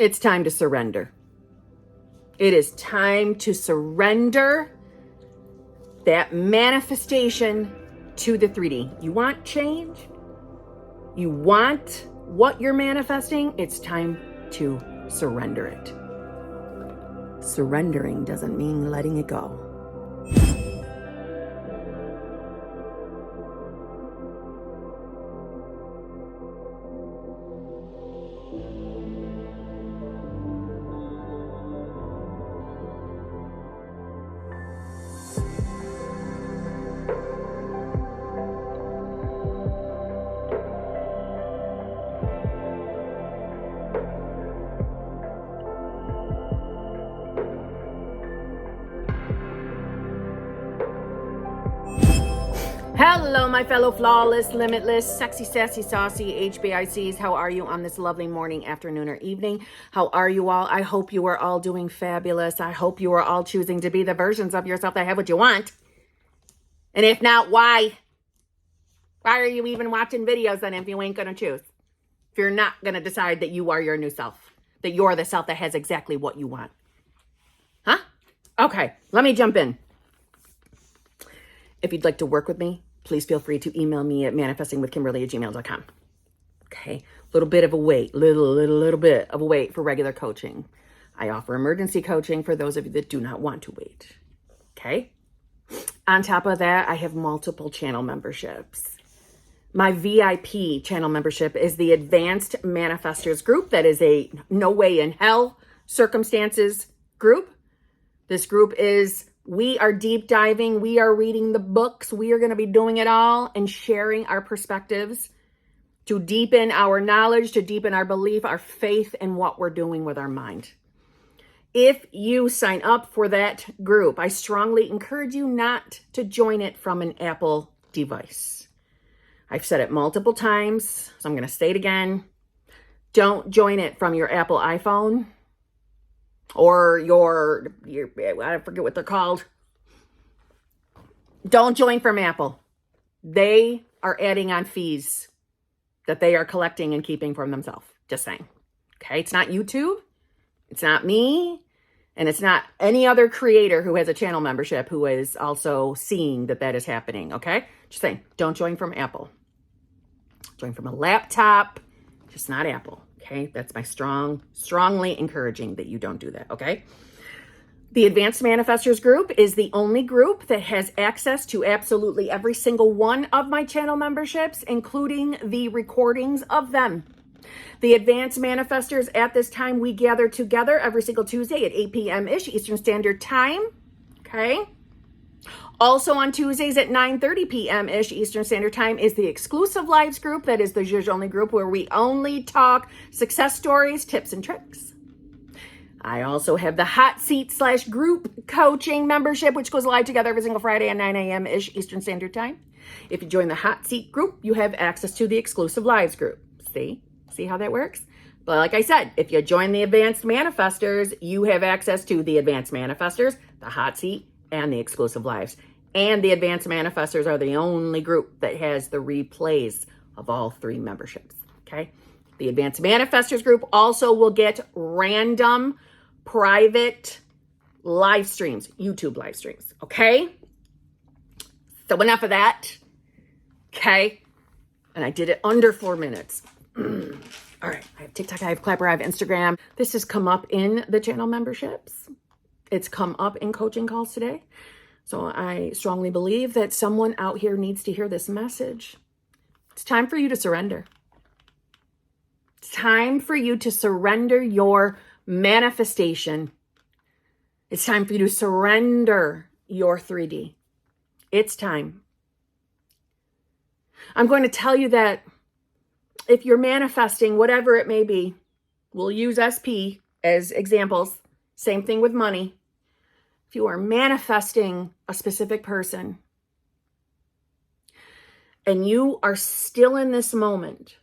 It's time to surrender. It is time to surrender that manifestation to the 3D. You want change? You want what you're manifesting? It's time to surrender it. Surrendering doesn't mean letting it go. Hello, my fellow flawless, limitless, sexy, sassy, saucy HBICs. How are you on this lovely morning, afternoon, or evening? How are you all? I hope you are all doing fabulous. I hope you are all choosing to be the versions of yourself that have what you want. And if not, why? Why are you even watching videos then if you ain't going to choose? If you're not going to decide that you are your new self, that you're the self that has exactly what you want. Huh? Okay, let me jump in. If you'd like to work with me, please feel free to email me at manifestingwithkimberly@gmail.com. Okay, little bit of a wait for regular coaching. I offer emergency coaching for those of you that do not want to wait. Okay. On top of that, I have multiple channel memberships. My VIP channel membership is the Advanced Manifestors group. That is a no way in hell circumstances group. This group is, we are deep diving. We are reading the books. We are going to be doing it all and sharing our perspectives to deepen our knowledge, to deepen our belief, our faith in what we're doing with our mind. If you sign up for that group, I strongly encourage you not to join it from an Apple device. I've said it multiple times, so I'm going to say it again. Don't join it from your Apple iPhone or your I forget what they're called. Don't join from Apple. They are adding on fees that they are collecting and keeping for themselves. Just saying. Okay, it's not YouTube. It's not me. And it's not any other creator who has a channel membership who is also seeing that that is happening. Okay, just saying, don't join from Apple. Join from a laptop, just not Apple. Okay, that's my strongly encouraging that you don't do that. Okay. The Advanced Manifestors group is the only group that has access to absolutely every single one of my channel memberships, including the recordings of them. The Advanced Manifestors, at this time, we gather together every single Tuesday at 8 p.m.-ish Eastern Standard Time. Okay. Also on Tuesdays at 9:30 p.m.-ish Eastern Standard Time is the exclusive lives group. That is the Zhuzh only group where we only talk success stories, tips, and tricks. I also have the hot seat / group coaching membership, which goes live together every single Friday at 9 a.m.-ish Eastern Standard Time. If you join the hot seat group, you have access to the exclusive lives group. See how that works? But like I said, if you join the Advanced Manifestors, you have access to the Advanced Manifestors, the hot seat, and the exclusive lives. And the Advanced Manifestors are the only group that has the replays of all 3 memberships. Okay. The Advanced Manifestors group also will get random private live streams, YouTube live streams. Okay. So enough of that. Okay. And I did it under 4 minutes. All right. I have TikTok, I have Clapper, I have Instagram. This has come up in the channel memberships. It's come up in coaching calls today. So I strongly believe that someone out here needs to hear this message. It's time for you to surrender. It's time for you to surrender your manifestation. It's time for you to surrender your 3D. It's time. I'm going to tell you that if you're manifesting whatever it may be, we'll use SP as examples. Same thing with money. If you are manifesting a specific person and you are still in this moment,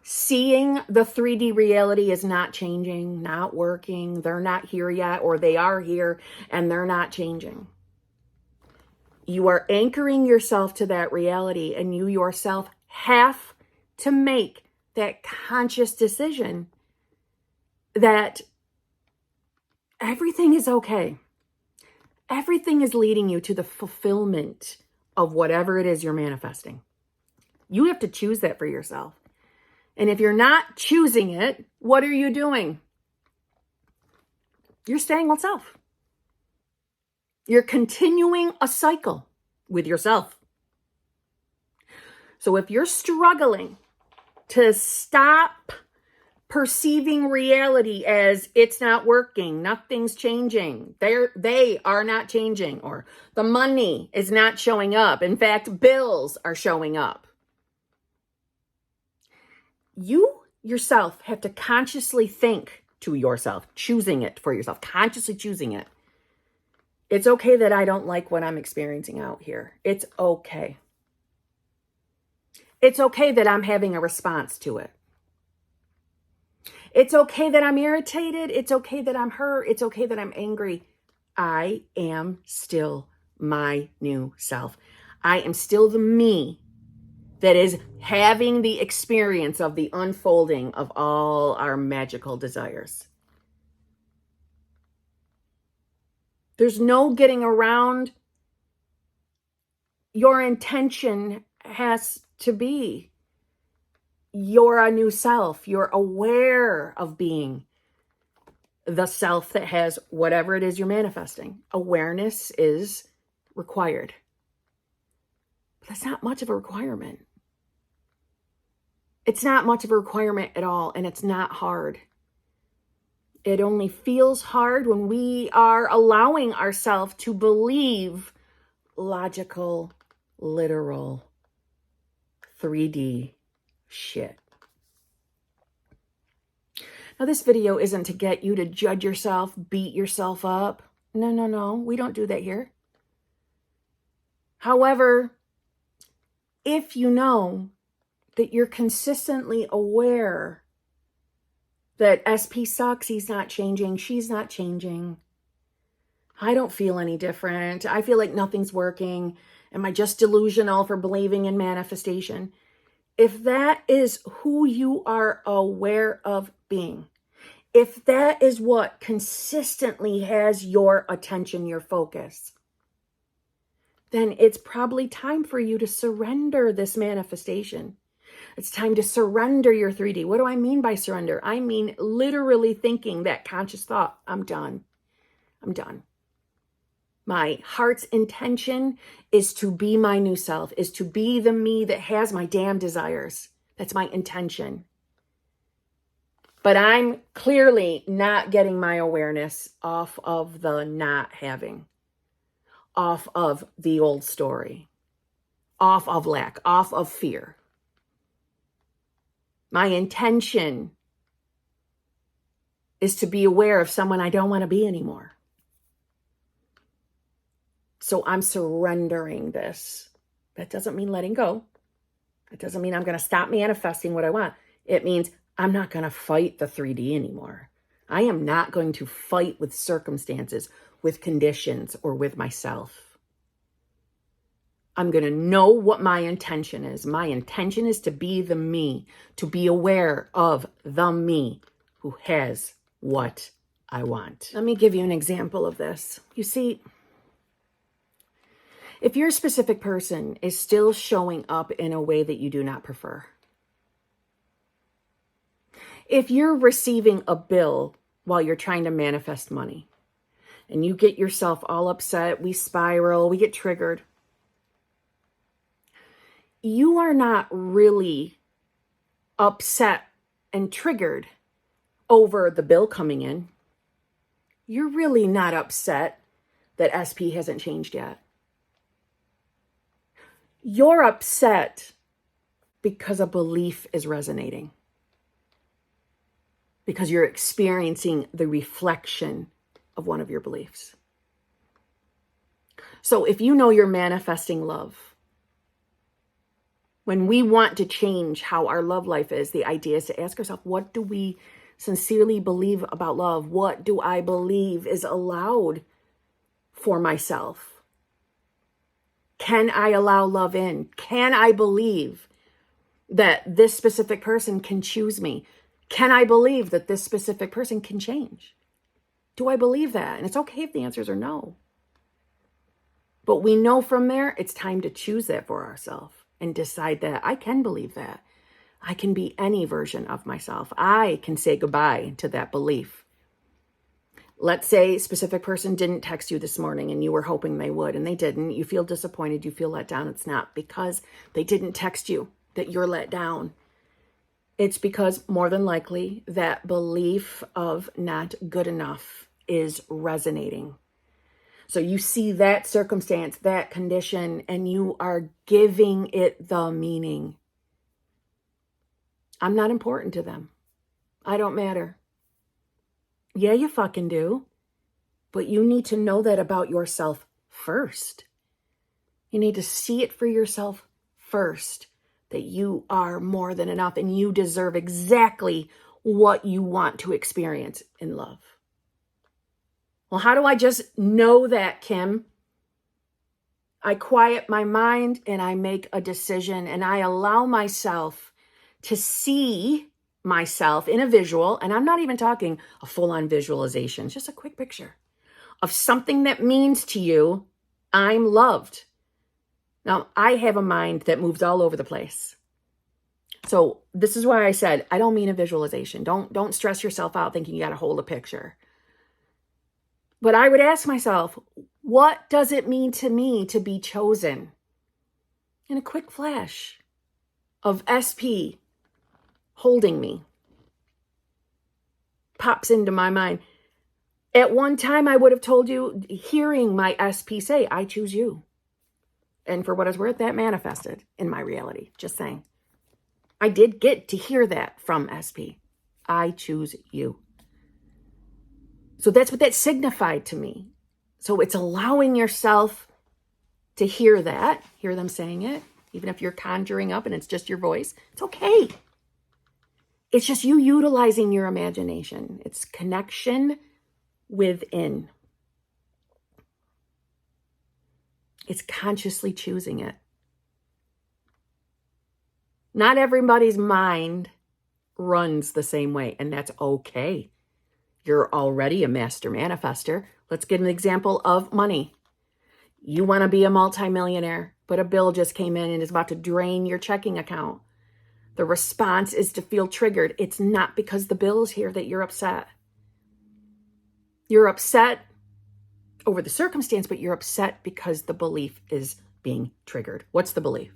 seeing the 3D reality is not changing, not working, they're not here yet, or they are here and they're not changing. You are anchoring yourself to that reality, and you yourself have to make that conscious decision that everything is okay. Everything is leading you to the fulfillment of whatever it is you're manifesting. You have to choose that for yourself. And if you're not choosing it, what are you doing? You're staying with self. You're continuing a cycle with yourself. So if you're struggling to stop perceiving reality as it's not working, nothing's changing, they are not changing, or the money is not showing up. In fact, bills are showing up. You yourself have to consciously think to yourself, choosing it for yourself, consciously choosing it. It's okay that I don't like what I'm experiencing out here. It's okay. It's okay that I'm having a response to it. It's okay that I'm irritated. It's okay that I'm hurt. It's okay that I'm angry. I am still my new self. I am still the me that is having the experience of the unfolding of all our magical desires. There's no getting around. Your intention has to be, you're a new self. You're aware of being the self that has whatever it is you're manifesting. Awareness is required. But that's not much of a requirement. It's not much of a requirement at all, and it's not hard. It only feels hard when we are allowing ourselves to believe logical, literal, 3D shit. Now, this video isn't to get you to judge yourself, beat yourself up. No. We don't do that here. However, if you know that you're consistently aware that SP sucks, he's not changing, she's not changing, I don't feel any different, I feel like nothing's working, am I just delusional for believing in manifestation? If that is who you are aware of being, if that is what consistently has your attention, your focus, then it's probably time for you to surrender this manifestation. It's time to surrender your 3D. What do I mean by surrender? I mean literally thinking that conscious thought, I'm done. I'm done. My heart's intention is to be my new self, is to be the me that has my damn desires. That's my intention. But I'm clearly not getting my awareness off of the not having, off of the old story, off of lack, off of fear. My intention is to be aware of someone I don't want to be anymore. So I'm surrendering this. That doesn't mean letting go. It doesn't mean I'm going to stop manifesting what I want. It means I'm not going to fight the 3D anymore. I am not going to fight with circumstances, with conditions, or with myself. I'm going to know what my intention is. My intention is to be the me, to be aware of the me who has what I want. Let me give you an example of this. You see, if your specific person is still showing up in a way that you do not prefer, if you're receiving a bill while you're trying to manifest money and you get yourself all upset, we spiral, we get triggered, you are not really upset and triggered over the bill coming in. You're really not upset that SP hasn't changed yet. You're upset because a belief is resonating, because you're experiencing the reflection of one of your beliefs. So if you know you're manifesting love, when we want to change how our love life is, the idea is to ask ourselves, what do we sincerely believe about love? What do I believe is allowed for myself? Can I allow love in? Can I believe that this specific person can choose me? Can I believe that this specific person can change? Do I believe that? And it's okay if the answers are no. But we know from there, it's time to choose that for ourselves and decide that I can believe that. I can be any version of myself. I can say goodbye to that belief. Let's say a specific person didn't text you this morning and you were hoping they would and they didn't. You feel disappointed. You feel let down. It's not because they didn't text you that you're let down. It's because more than likely that belief of not good enough is resonating. So you see that circumstance, that condition, and you are giving it the meaning. I'm not important to them. I don't matter. Yeah, you fucking do. But you need to know that about yourself first. You need to see it for yourself first, that you are more than enough and you deserve exactly what you want to experience in love. Well, how do I just know that, Kim? I quiet my mind and I make a decision and I allow myself to see myself in a visual. And I'm not even talking a full-on visualization, it's just a quick picture of something that means to you, I'm loved. Now, I have a mind that moves all over the place. So this is why I said, I don't mean a visualization. Don't stress yourself out thinking you got to hold a picture. But I would ask myself, what does it mean to me to be chosen? In a quick flash of SP holding me pops into my mind. At one time, I would have told you, hearing my SP say, I choose you. And for what it's worth, that manifested in my reality. Just saying. I did get to hear that from SP. I choose you. So that's what that signified to me. So it's allowing yourself to hear that, hear them saying it, even if you're conjuring up and it's just your voice. It's okay. It's just you utilizing your imagination. It's connection within. It's consciously choosing it. Not everybody's mind runs the same way, and that's okay. You're already a master manifester. Let's get an example of money. You want to be a multimillionaire, but a bill just came in and is about to drain your checking account. The response is to feel triggered. It's not because the bill is here that you're upset. You're upset over the circumstance, but you're upset because the belief is being triggered. What's the belief?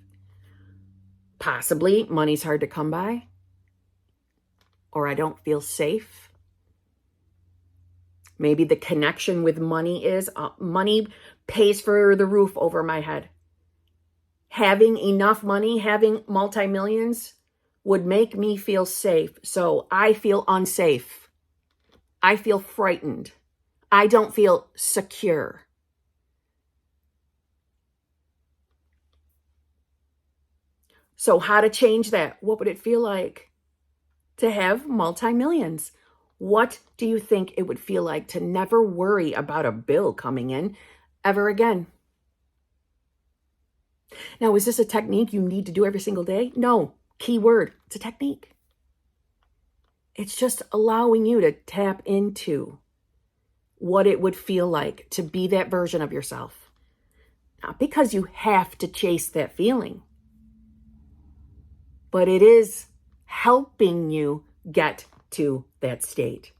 Possibly money's hard to come by, or I don't feel safe. Maybe the connection with money is money pays for the roof over my head. Having enough money, having multi-millions would make me feel safe. So I feel unsafe. I feel frightened. I don't feel secure. So how to change that? What would it feel like to have multi-millions? What do you think it would feel like to never worry about a bill coming in ever again? Now, is this a technique you need to do every single day? No. Key word, it's a technique. It's just allowing you to tap into what it would feel like to be that version of yourself. Not because you have to chase that feeling, but it is helping you get to that state.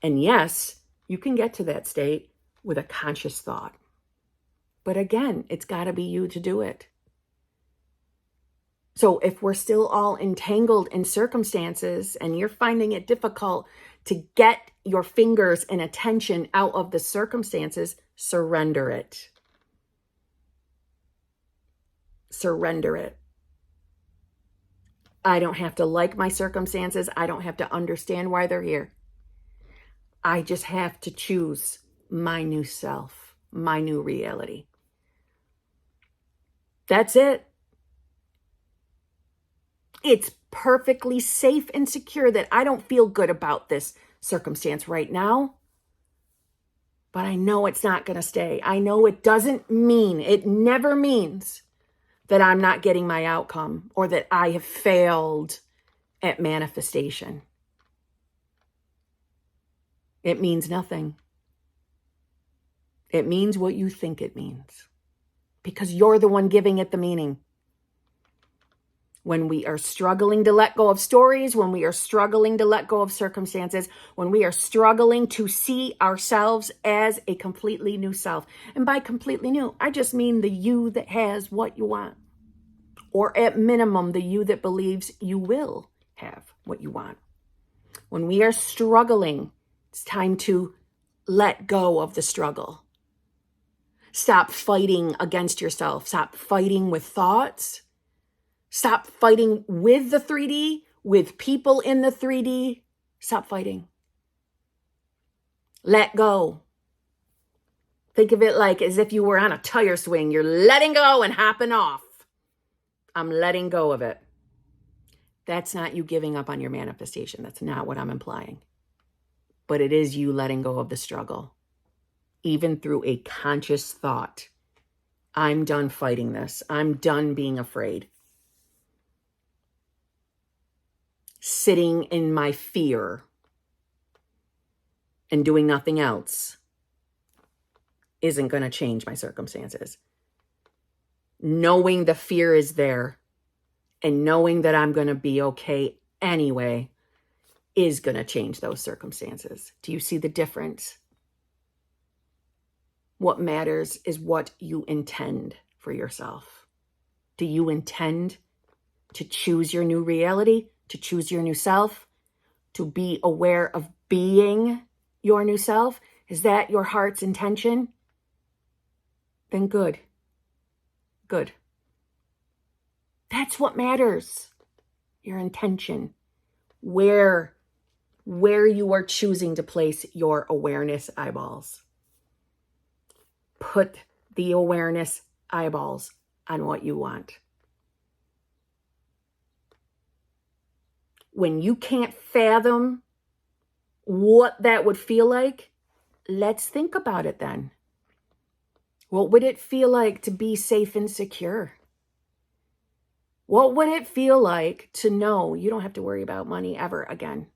And yes, you can get to that state with a conscious thought. But again, it's got to be you to do it. So if we're still all entangled in circumstances and you're finding it difficult to get your fingers and attention out of the circumstances, surrender it. Surrender it. I don't have to like my circumstances. I don't have to understand why they're here. I just have to choose my new self, my new reality. That's it. It's perfectly safe and secure that I don't feel good about this circumstance right now, but I know it's not going to stay. I know it never means that I'm not getting my outcome or that I have failed at manifestation. It means nothing. It means what you think it means, because you're the one giving it the meaning. When we are struggling to let go of stories, when we are struggling to let go of circumstances, when we are struggling to see ourselves as a completely new self. And by completely new, I just mean the you that has what you want. Or at minimum, the you that believes you will have what you want. When we are struggling, it's time to let go of the struggle. Stop fighting against yourself. Stop fighting with thoughts. Stop fighting with the 3D, with people in the 3D. Stop fighting. Let go. Think of it like as if you were on a tire swing. You're letting go and hopping off. I'm letting go of it. That's not you giving up on your manifestation. That's not what I'm implying. But it is you letting go of the struggle, even through a conscious thought. I'm done fighting this. I'm done being afraid. Sitting in my fear and doing nothing else isn't going to change my circumstances. Knowing the fear is there and knowing that I'm going to be okay anyway is going to change those circumstances. Do you see the difference? What matters is what you intend for yourself. Do you intend to choose your new reality, to choose your new self, to be aware of being your new self? Is that your heart's intention? Then good. Good. That's what matters. Your intention. Where you are choosing to place your awareness eyeballs. Put the awareness eyeballs on what you want. When you can't fathom what that would feel like, let's think about it then. What would it feel like to be safe and secure? What would it feel like to know you don't have to worry about money ever again?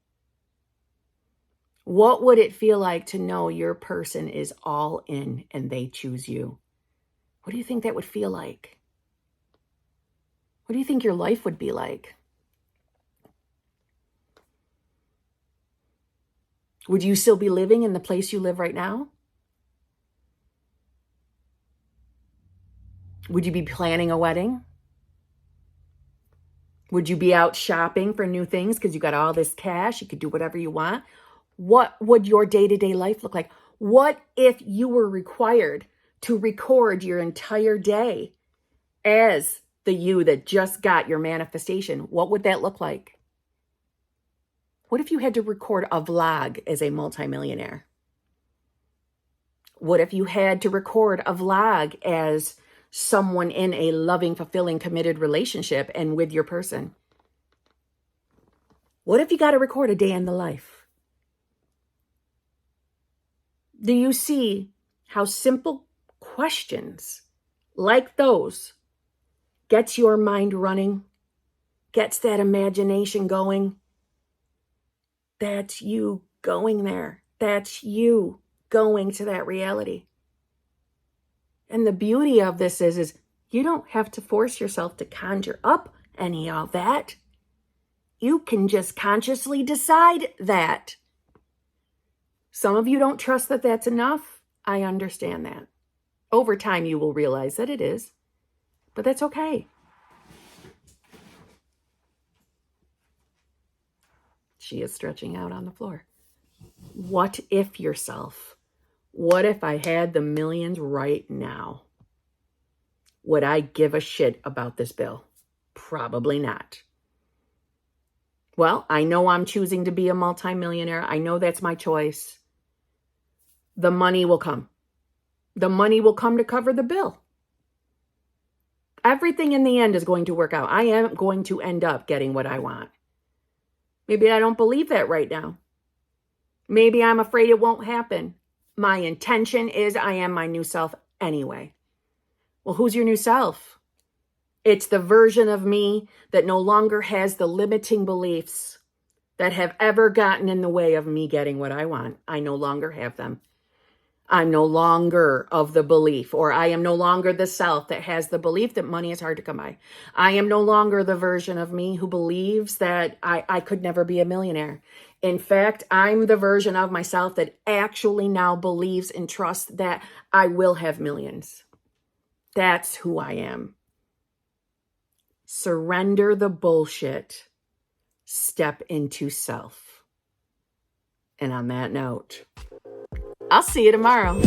What would it feel like to know your person is all in and they choose you? What do you think that would feel like? What do you think your life would be like? Would you still be living in the place you live right now? Would you be planning a wedding? Would you be out shopping for new things because you got all this cash? You could do whatever you want. What would your day-to-day life look like? What if you were required to record your entire day as the you that just got your manifestation? What would that look like? What if you had to record a vlog as a multimillionaire? What if you had to record a vlog as someone in a loving, fulfilling, committed relationship and with your person? What if you got to record a day in the life? Do you see how simple questions like those gets your mind running, gets that imagination going? That's you going there. That's you going to that reality. And the beauty of this is you don't have to force yourself to conjure up any of that. You can just consciously decide that. Some of you don't trust that that's enough. I understand that. Over time, you will realize that it is, but that's okay. She is stretching out on the floor. What if yourself? What if I had the millions right now? Would I give a shit about this bill? Probably not. Well, I know I'm choosing to be a multimillionaire. I know that's my choice. The money will come. The money will come to cover the bill. Everything in the end is going to work out. I am going to end up getting what I want. Maybe I don't believe that right now. Maybe I'm afraid it won't happen. My intention is I am my new self anyway. Well, who's your new self? It's the version of me that no longer has the limiting beliefs that have ever gotten in the way of me getting what I want. I no longer have them. I'm no longer of the belief, or I am no longer the self that has the belief that money is hard to come by. I am no longer the version of me who believes that I could never be a millionaire. In fact, I'm the version of myself that actually now believes and trusts that I will have millions. That's who I am. Surrender the bullshit. Step into self. And on that note, I'll see you tomorrow.